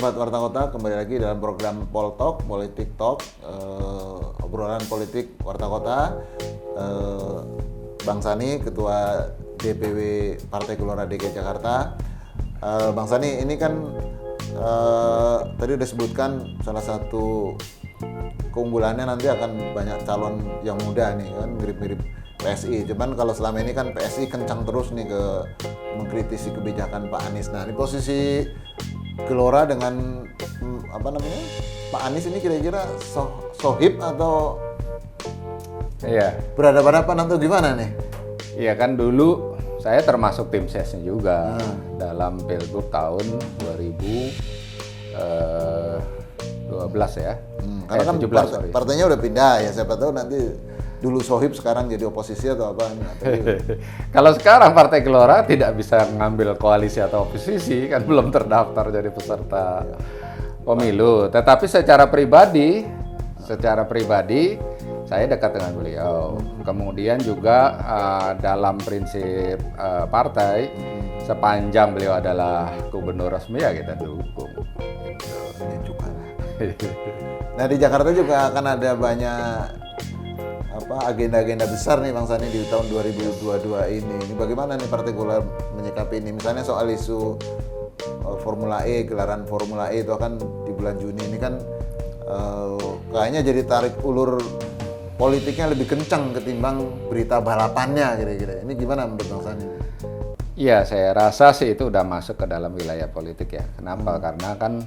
Sobat Warta Kota, kembali lagi dalam program Poltalk, Politik Talk, obrolan politik Warta Kota. Bang Sani, Ketua DPW Partai Gelora DKI Jakarta. Bang Sani, ini kan tadi udah sebutkan salah satu keunggulannya nanti akan banyak calon yang muda nih kan, mirip-mirip PSI. Cuman kalau selama ini kan PSI kencang terus nih mengkritisi kebijakan Pak Anies. Nah, di posisi Gelora dengan Pak Anies ini kira-kira sohib atau berhadapan-hadapan atau gimana nih? Iya kan dulu saya termasuk tim sesnya juga dalam Pilgub tahun 2012 ya. Karena kan 17, partainya udah pindah ya, siapa tahu nanti dulu sohib sekarang jadi oposisi atau apa. Kalau sekarang Partai Gelora tidak bisa mengambil koalisi atau oposisi, kan belum terdaftar jadi peserta pemilu. Tetapi secara pribadi saya dekat dengan beliau. Kemudian juga dalam prinsip partai, sepanjang beliau adalah gubernur resmi ya kita dukung. Nah, di Jakarta juga akan ada banyak agenda-agenda besar nih Bang Sani di tahun 2022 ini. Ini bagaimana nih Partai Gelora menyikapi ini? Misalnya soal isu Formula E, gelaran Formula E itu akan di bulan Juni ini kan kayaknya jadi tarik ulur politiknya lebih kencang ketimbang berita balapannya kira-kira. Ini gimana menurut Bang Sani? Iya, saya rasa sih itu udah masuk ke dalam wilayah politik ya. Kenapa? Karena kan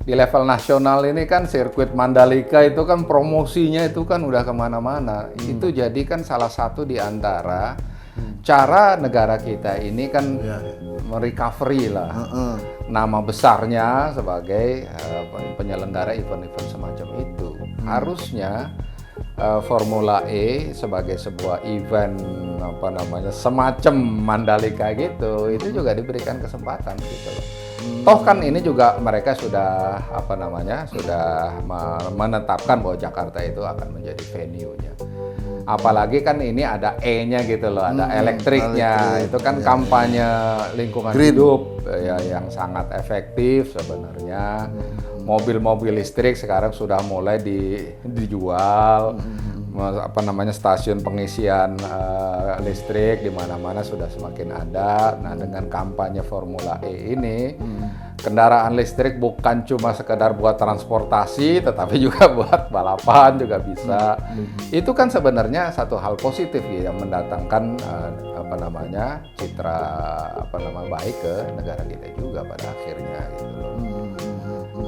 di level nasional ini kan sirkuit Mandalika itu kan promosinya itu kan udah kemana-mana. Itu jadi kan salah satu di antara cara negara kita ini kan merecovery lah nama besarnya sebagai penyelenggara event-event semacam itu. Harusnya Formula E sebagai sebuah event semacam Mandalika gitu, itu juga diberikan kesempatan gitu loh. Toh kan ini juga mereka sudah sudah menetapkan bahwa Jakarta itu akan menjadi venue-nya. Apalagi kan ini ada E-nya gitu loh, ada elektriknya. Itu kan kampanye lingkungan hidup ya yang sangat efektif sebenarnya. Mobil-mobil listrik sekarang sudah mulai dijual. Stasiun pengisian listrik di mana-mana sudah semakin ada. Nah, dengan kampanye Formula E ini, kendaraan listrik bukan cuma sekedar buat transportasi, tetapi juga buat balapan juga bisa. Itu kan sebenarnya satu hal positif ya, yang mendatangkan citra baik ke negara kita juga pada akhirnya gitu loh.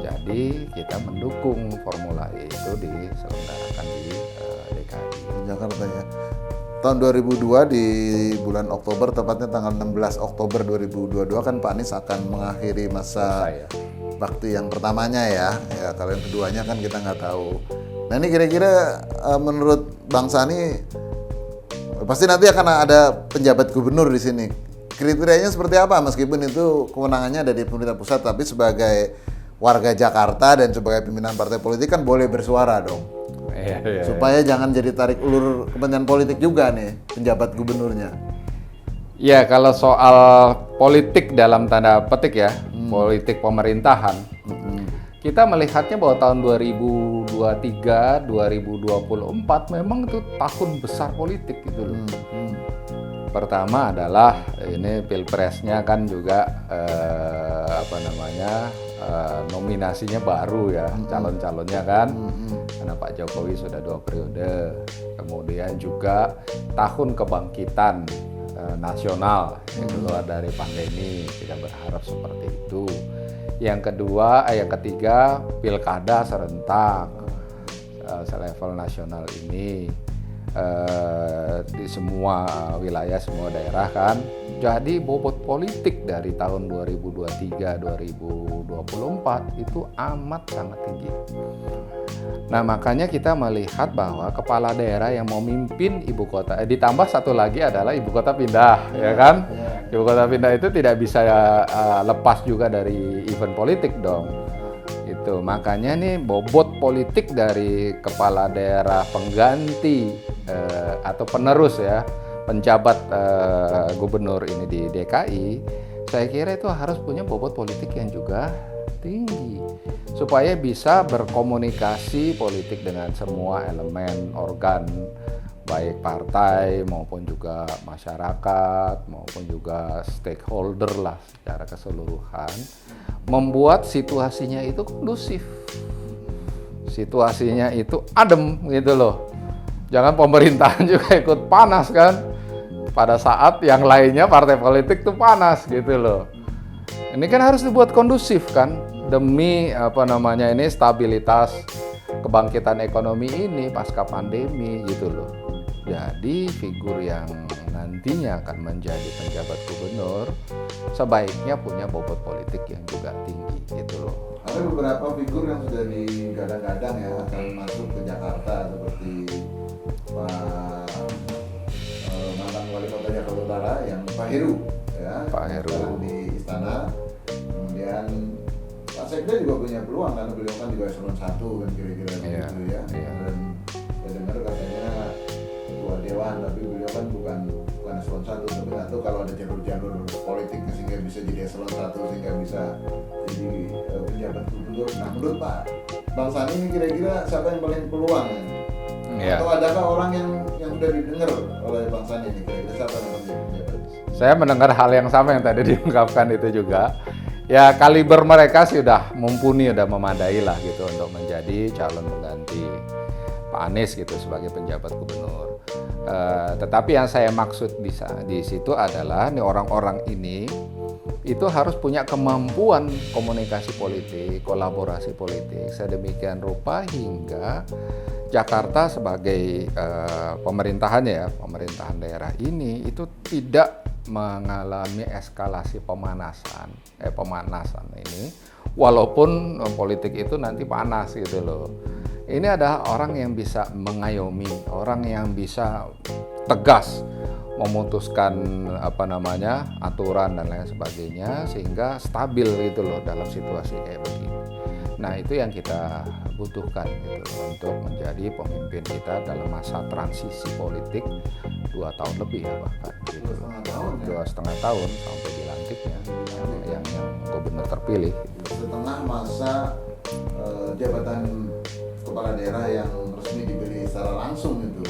Jadi kita mendukung Formula E itu diselenggarakan di DKI Jakarta ya. Tahun 2002 di bulan Oktober, tepatnya tanggal 16 Oktober 2022 kan Pak Anies akan mengakhiri masa bakti yang pertamanya ya. Kalau yang keduanya kan kita nggak tahu. Nah, ini kira-kira menurut Bang Sani pasti nanti akan ada penjabat gubernur di sini. Kriterianya seperti apa? Meskipun itu kewenangannya ada di pemerintah pusat, tapi sebagai warga Jakarta dan sebagai pimpinan partai politik kan boleh bersuara dong. Supaya jangan jadi tarik ulur kepentingan politik juga nih penjabat gubernurnya. Ya, kalau soal politik dalam tanda petik ya, politik pemerintahan, kita melihatnya bahwa tahun 2023, 2024 memang itu tahun besar politik gitu loh. Pertama adalah ini pilpresnya kan juga nominasinya baru ya, calon-calonnya kan. Karena Pak Jokowi sudah 2 periode. Kemudian juga tahun kebangkitan nasional yang keluar dari pandemi, kita berharap seperti itu. Yang ketiga pilkada serentak selevel nasional ini. Di semua wilayah, semua daerah kan. Jadi bobot politik dari tahun 2023-2024 itu amat sangat tinggi. Nah, makanya kita melihat bahwa kepala daerah yang mau mimpin ibu kota, ditambah satu lagi adalah ibu kota pindah, ya kan? Ibu kota pindah itu tidak bisa lepas juga dari event politik dong. Itu makanya nih bobot politik dari kepala daerah pengganti atau penerus ya penjabat gubernur ini di DKI, saya kira itu harus punya bobot politik yang juga tinggi supaya bisa berkomunikasi politik dengan semua elemen organ, baik partai maupun juga masyarakat maupun juga stakeholder lah secara keseluruhan, membuat situasinya itu kondusif, situasinya itu adem gitu loh. Jangan pemerintahan juga ikut panas kan, pada saat yang lainnya partai politik tuh panas gitu loh. Ini kan harus dibuat kondusif kan, demi ini stabilitas kebangkitan ekonomi ini pasca pandemi gitu loh. Jadi figur yang nantinya akan menjadi penjabat gubernur sebaiknya punya bobot politik yang juga tinggi gitu loh. Ada beberapa figur yang sudah digadang-gadang ya akan masuk ke Jakarta seperti Pak mantan wali kota Jakarta Utara yang Pak Heru ya, Pak Heru sekarang di istana. Kemudian Pak Sekda juga punya peluang karena beliau kan juga eselon 1 kan kira-kira begitu ya. Dan saya dengar katanya ketua dewan, tapi beliau kan bukan eselon 1, tapi nggak tahu kalau ada jalur-jalur politiknya sehingga bisa jadi eselon 1 sehingga bisa jadi penjabat gubernur. Nah menurut Pak Bang Sani ini kira-kira siapa yang paling peluang ya? Atau adakah orang yang sudah didengar oleh Bang Sani ini kira-kira siapa yang paling penjabat? Saya mendengar hal yang sama yang tadi diungkapkan itu juga. Ya kaliber mereka sih udah mumpuni, udah memadai lah gitu untuk menjadi calon pengganti Pak Anies gitu sebagai penjabat gubernur. Tetapi yang saya maksud di situ adalah nih orang-orang ini itu harus punya kemampuan komunikasi politik, kolaborasi politik sedemikian rupa hingga Jakarta sebagai pemerintahan daerah ini itu tidak mengalami eskalasi pemanasan ini, walaupun politik itu nanti panas gitu loh. Ini adalah orang yang bisa mengayomi, orang yang bisa tegas memutuskan aturan dan lain sebagainya sehingga stabil gitu loh dalam situasi kayak begini. Nah itu yang kita butuhkan gitu untuk menjadi pemimpin kita dalam masa transisi politik 2 tahun lebih ya bahkan gitu. 2,5 tahun sampai dilantiknya yang gubernur terpilih. Setengah masa jabatan kepala daerah yang resmi dipilih secara langsung itu.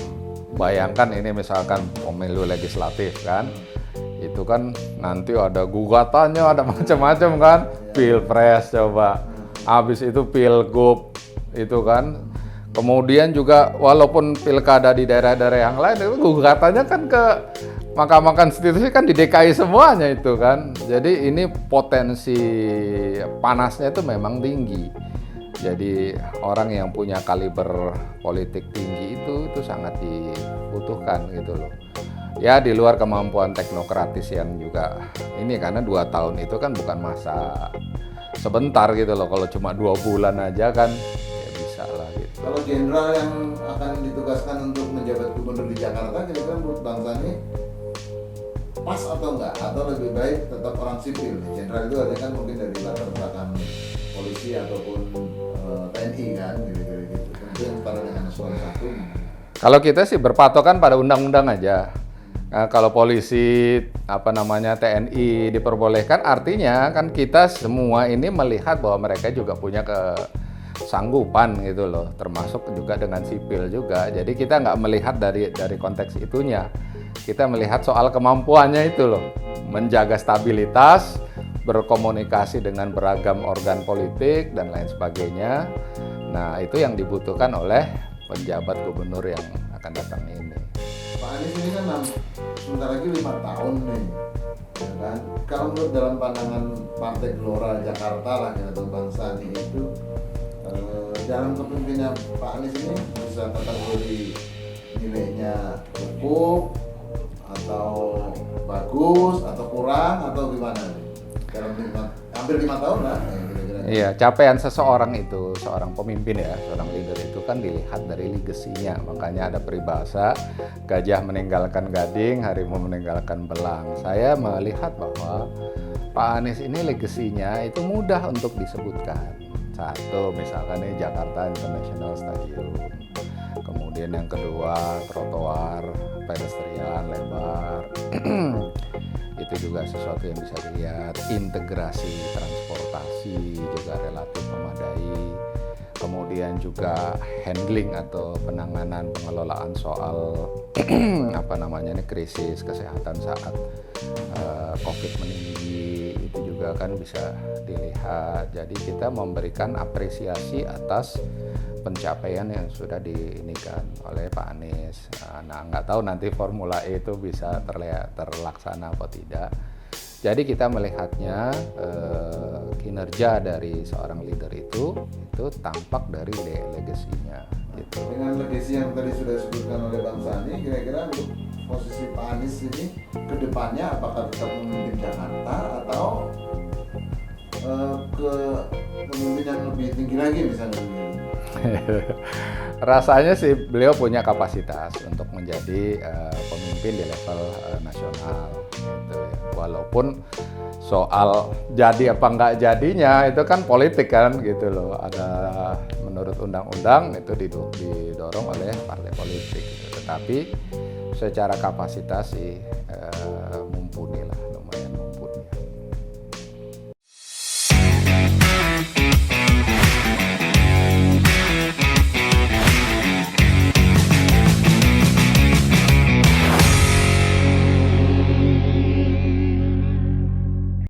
Bayangkan ini misalkan pemilu legislatif kan, itu kan nanti ada gugatannya, ada macam-macam kan, pilpres coba. Habis itu pilgub itu kan, kemudian juga walaupun pilkada di daerah-daerah yang lain itu gugatannya kan ke Mahkamah Konstitusi kan di DKI semuanya itu kan. Jadi ini potensi panasnya itu memang tinggi. Jadi orang yang punya kaliber politik tinggi itu sangat dibutuhkan gitu loh. Ya di luar kemampuan teknokratis yang juga ini karena 2 tahun itu kan bukan masa sebentar gitu loh. Kalau cuma 2 bulan aja kan ya bisa lah gitu. Kalau jenderal yang akan ditugaskan untuk menjabat gubernur di Jakarta kira-kira menurut Bang Sani pas atau enggak? Atau lebih baik tetap orang sipil? Jenderal itu ada kan mungkin dari latar belakang polisi ataupun TNI kan kira-kira gitu. Kemudian setara dengan eselon 1. Kalau kita sih berpatokan pada undang-undang aja. Nah, kalau polisi TNI diperbolehkan artinya kan kita semua ini melihat bahwa mereka juga punya kesanggupan gitu loh, termasuk juga dengan sipil juga. Jadi kita nggak melihat dari konteks itunya, kita melihat soal kemampuannya itu loh, menjaga stabilitas, berkomunikasi dengan beragam organ politik dan lain sebagainya. Nah itu yang dibutuhkan oleh penjabat gubernur yang akan datang ini. Pak Anies ini kan sebentar lagi 5 tahun nih, ya kan? Kalau menurut dalam pandangan Partai Gelora Jakarta lah atau Bang Sani itu dalam kepemimpinannya Pak Anies ini bisa kategori nilainya cukup atau bagus atau kurang atau gimana nih? Dalam hampir 5 tahun lah kira-kira. Iya, capaian seseorang itu, seorang pemimpin ya, seorang leader itu kan dilihat dari legasinya. Makanya ada peribahasa gajah meninggalkan gading, harimau meninggalkan belang. Saya melihat bahwa Pak Anies ini legasinya itu mudah untuk disebutkan. Satu, misalkan ini Jakarta International Stadium. Kemudian yang kedua, trotoar pedestrian lebar. Itu juga sesuatu yang bisa dilihat. Integrasi transportasi prestasi juga relatif memadai, kemudian juga handling atau penanganan pengelolaan soal krisis kesehatan saat COVID meninggi itu juga kan bisa dilihat. Jadi kita memberikan apresiasi atas pencapaian yang sudah diinikan oleh Pak Anies. Nah, nggak tahu nanti Formula E itu bisa terlaksana atau tidak. Jadi kita melihatnya kinerja dari seorang leader itu tampak dari legasinya. Gitu. Dengan legasi yang tadi sudah disebutkan oleh Bang Sani, kira-kira untuk posisi Pak Anies ini ke depannya apakah tetap memimpin Jakarta atau ke pemimpin yang lebih tinggi lagi misalnya? Rasanya sih beliau punya kapasitas untuk menjadi pemimpin di level nasional gitu ya. Walaupun soal jadi apa nggak jadinya itu kan politik kan gitu loh. Ada menurut undang-undang itu didorong oleh partai politik gitu. Tetapi secara kapasitas sih